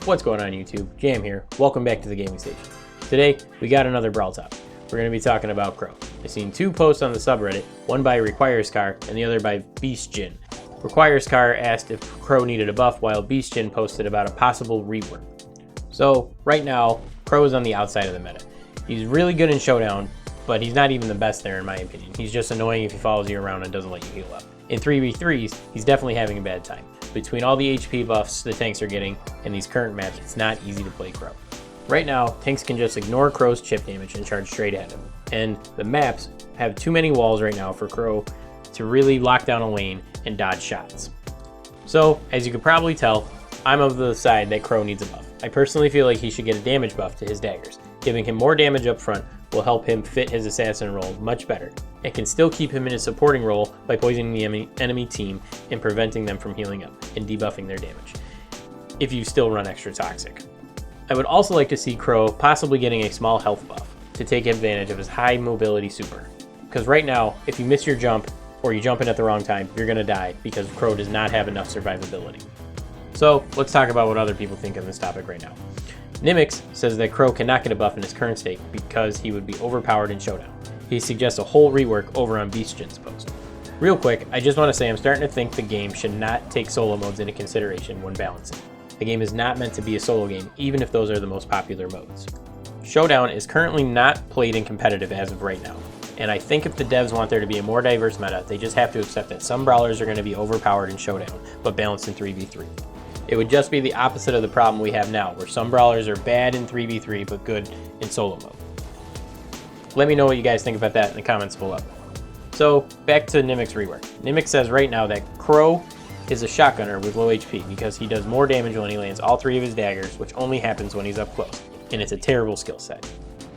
What's going on YouTube? Jam here. Welcome back to the gaming station. Today, we got another Brawl Topic. We're going to be talking about Crow. I've seen two posts on the subreddit, one by Requires and the other by Beastjin. Requires asked if Crow needed a buff, while Beastjin posted about a possible rework. So, right now, Crow is on the outside of the meta. He's really good in Showdown, but he's not even the best there in my opinion. He's just annoying if he follows you around and doesn't let you heal up. In 3v3s, he's definitely having a bad time. Between all the HP buffs the tanks are getting in these current maps, it's not easy to play Crow. Right now, tanks can just ignore Crow's chip damage and charge straight at him. And the maps have too many walls right now for Crow to really lock down a lane and dodge shots. So, as you can probably tell, I'm of the side that Crow needs a buff. I personally feel like he should get a damage buff to his daggers. Giving him more damage up front will help him fit his assassin role much better. It can still keep him in his supporting role by poisoning the enemy team and preventing them from healing up and debuffing their damage, if you still run extra toxic. I would also like to see Crow possibly getting a small health buff to take advantage of his high mobility super. Because right now, if you miss your jump or you jump in at the wrong time, you're going to die because Crow does not have enough survivability. So let's talk about what other people think of this topic right now. Nimix says that Crow cannot get a buff in his current state because he would be overpowered in Showdown. He suggests a whole rework over on Beastjin's post. Real quick, I just want to say I'm starting to think the game should not take solo modes into consideration when balancing. The game is not meant to be a solo game, even if those are the most popular modes. Showdown is currently not played in competitive as of right now, and I think if the devs want there to be a more diverse meta, they just have to accept that some brawlers are going to be overpowered in Showdown, but balanced in 3v3. It would just be the opposite of the problem we have now, where some brawlers are bad in 3v3 but good in solo mode. Let me know what you guys think about that in the comments below. So, back to Nimix rework. Nimix says right now that Crow is a shotgunner with low HP because he does more damage when he lands all three of his daggers, which only happens when he's up close, and it's a terrible skill set.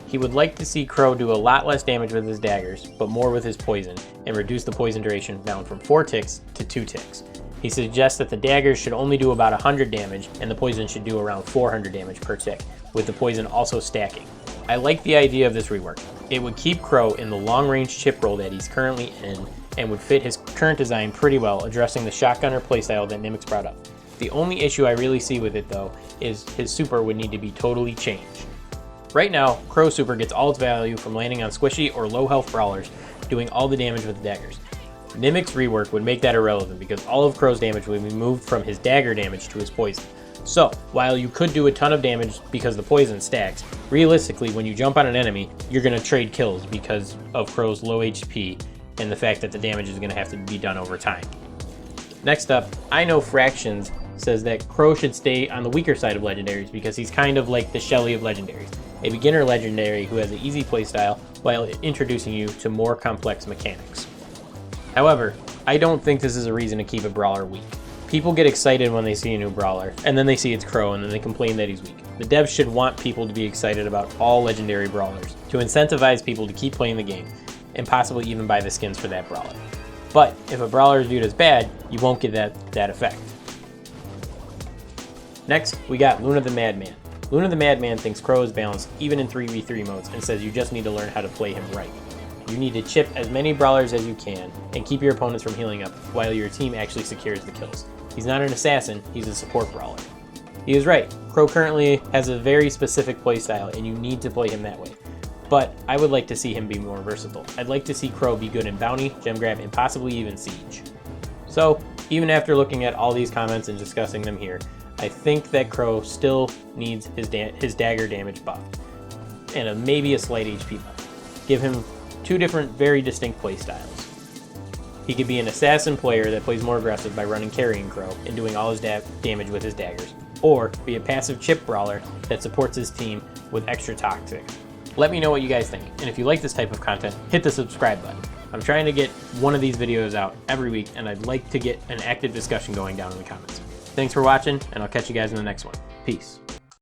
He would like to see Crow do a lot less damage with his daggers, but more with his poison, and reduce the poison duration down from 4 ticks to 2 ticks. He suggests that the daggers should only do about 100 damage, and the poison should do around 400 damage per tick, with the poison also stacking. I like the idea of this rework. It would keep Crow in the long-range chip role that he's currently in, and would fit his current design pretty well, addressing the shotgunner playstyle that Nimix brought up. The only issue I really see with it though, is his super would need to be totally changed. Right now, Crow's super gets all its value from landing on squishy or low health brawlers, doing all the damage with the daggers. Nimix rework would make that irrelevant because all of Crow's damage would be moved from his dagger damage to his poison. So, while you could do a ton of damage because the poison stacks, realistically when you jump on an enemy, you're going to trade kills because of Crow's low HP and the fact that the damage is going to have to be done over time. Next up, I Know Fractions says that Crow should stay on the weaker side of legendaries because he's kind of like the Shelly of legendaries, a beginner legendary who has an easy playstyle while introducing you to more complex mechanics. However, I don't think this is a reason to keep a brawler weak. People get excited when they see a new brawler, and then they see it's Crow and then they complain that he's weak. The devs should want people to be excited about all legendary brawlers, to incentivize people to keep playing the game, and possibly even buy the skins for that brawler. But if a brawler is viewed as bad, you won't get that effect. Next, we got Luna the Madman. Luna the Madman thinks Crow is balanced even in 3v3 modes and says you just need to learn how to play him right. You need to chip as many brawlers as you can and keep your opponents from healing up while your team actually secures the kills. He's not an assassin, he's a support brawler. He is right, Crow currently has a very specific playstyle and you need to play him that way. But I would like to see him be more versatile. I'd like to see Crow be good in Bounty, Gem Grab, and possibly even Siege. So, even after looking at all these comments and discussing them here, I think that Crow still needs his dagger damage buffed, and maybe a slight HP buff. Give him two different, very distinct playstyles. He could be an assassin player that plays more aggressive by running carrying Crow and doing all his damage with his daggers, or be a passive chip brawler that supports his team with extra toxic. Let me know what you guys think, and if you like this type of content, hit the subscribe button. I'm trying to get one of these videos out every week, and I'd like to get an active discussion going down in the comments. Thanks for watching, and I'll catch you guys in the next one. Peace.